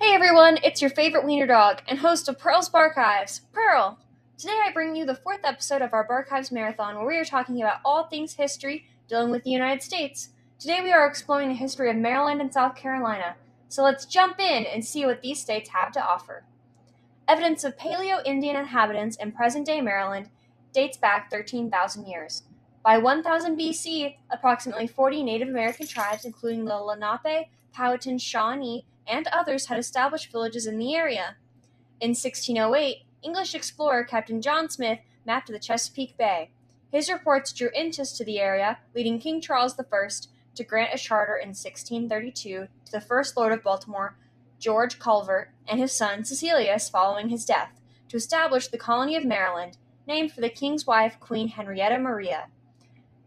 Hey everyone, it's your favorite wiener dog and host of Pearl's Barkhives, Pearl! Today I bring you the fourth episode of our Barkhives Marathon where we are talking about all things history dealing with the United States. Today we are exploring the history of Maryland and South Carolina, so let's jump in and see what these states have to offer. Evidence of Paleo-Indian inhabitants in present-day Maryland dates back 13,000 years. By 1000 BC, approximately 40 Native American tribes, including the Lenape, Powhatan, Shawnee, and others, had established villages in the area. In 1608, English explorer Captain John Smith mapped the Chesapeake Bay. His reports drew interest to the area, leading King Charles I to grant a charter in 1632 to the First Lord of Baltimore, George Calvert, and his son Cecilius following his death, to establish the colony of Maryland, named for the king's wife, Queen Henrietta Maria.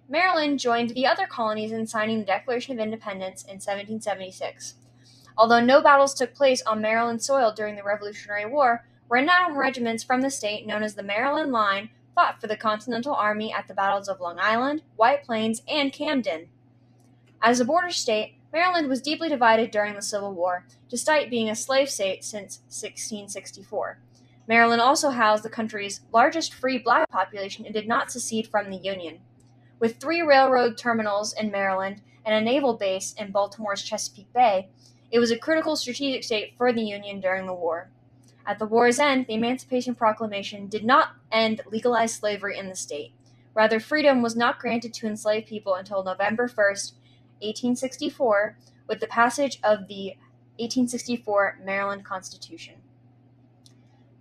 Maryland joined the other colonies in signing the Declaration of Independence in 1776. Although no battles took place on Maryland soil during the Revolutionary War, renowned regiments from the state known as the Maryland Line fought for the Continental Army at the battles of Long Island, White Plains, and Camden. As a border state, Maryland was deeply divided during the Civil War, despite being a slave state since 1664. Maryland also housed the country's largest free black population and did not secede from the Union. With 3 railroad terminals in Maryland and a naval base in Baltimore's Chesapeake Bay, it was a critical strategic state for the Union during the war. At the war's end, the Emancipation Proclamation did not end legalized slavery in the state. Rather, freedom was not granted to enslaved people until November 1st, 1864, with the passage of the 1864 Maryland Constitution.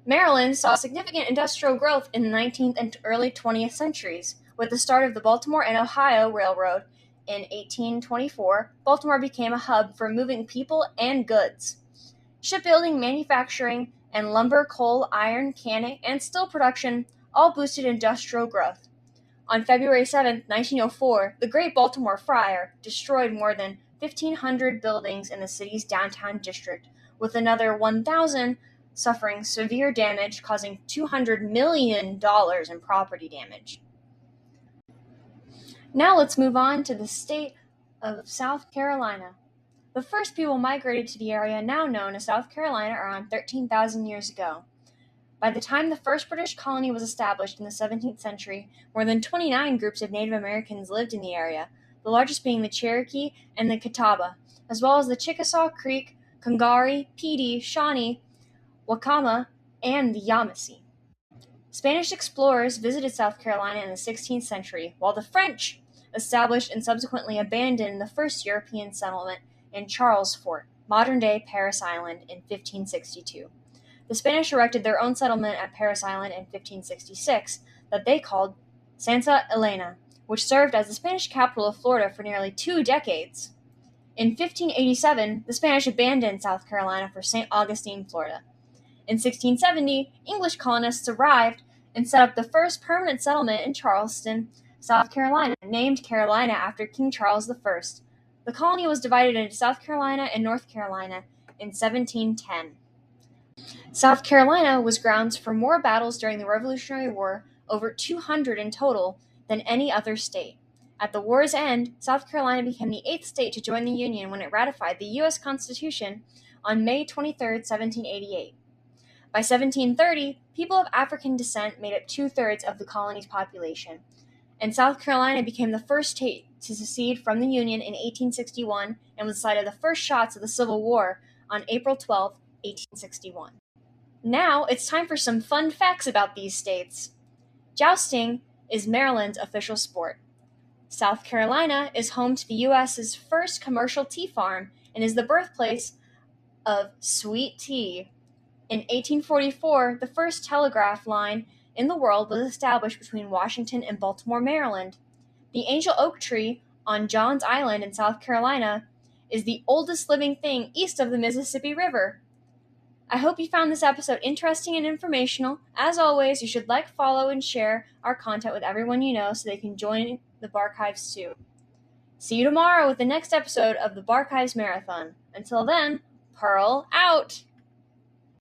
Maryland saw significant industrial growth in the 19th and early 20th centuries. With the start of the Baltimore and Ohio Railroad in 1824, Baltimore became a hub for moving people and goods. Shipbuilding, manufacturing, and lumber, coal, iron, canning, and steel production all boosted industrial growth. On February 7, 1904, the Great Baltimore Fire destroyed more than 1,500 buildings in the city's downtown district, with another 1,000 suffering severe damage, causing $200 million in property damage. Now let's move on to the state of South Carolina. The first people migrated to the area now known as South Carolina around 13,000 years ago. By the time the first British colony was established in the 17th century, more than 29 groups of Native Americans lived in the area, the largest being the Cherokee and the Catawba, as well as the Chickasaw Creek, Congari, Petee, Shawnee, Wakama, and the Yamasee. Spanish explorers visited South Carolina in the 16th century, while the French established and subsequently abandoned the first European settlement in Charles Fort, modern-day Parris Island, in 1562. The Spanish erected their own settlement at Parris Island in 1566 that they called Santa Elena, which served as the Spanish capital of Florida for nearly 2 decades. In 1587, the Spanish abandoned South Carolina for St. Augustine, Florida. In 1670, English colonists arrived and set up the first permanent settlement in Charleston, South Carolina, named Carolina after King Charles I. The colony was divided into South Carolina and North Carolina in 1710. South Carolina was grounds for more battles during the Revolutionary War, over 200 in total, than any other state. At the war's end, South Carolina became the 8th state to join the Union when it ratified the U.S. Constitution on May 23, 1788. By 1730, people of African descent made up 2/3 of the colony's population, and South Carolina became the first state to secede from the Union in 1861 and was the site of the first shots of the Civil War on April 12, 1861. Now it's time for some fun facts about these states. Jousting is Maryland's official sport. South Carolina is home to the U.S.'s first commercial tea farm and is the birthplace of sweet tea. In 1844, the first telegraph line in the world was established between Washington and Baltimore, Maryland. The angel oak tree on Johns Island in South Carolina is the oldest living thing east of the Mississippi River. I hope you found this episode interesting and informational. As always, you should like, follow, and share our content with everyone you know so they can join the Barkhives too. See you tomorrow with the next episode of the Barkhives Marathon. Until then, Pearl out!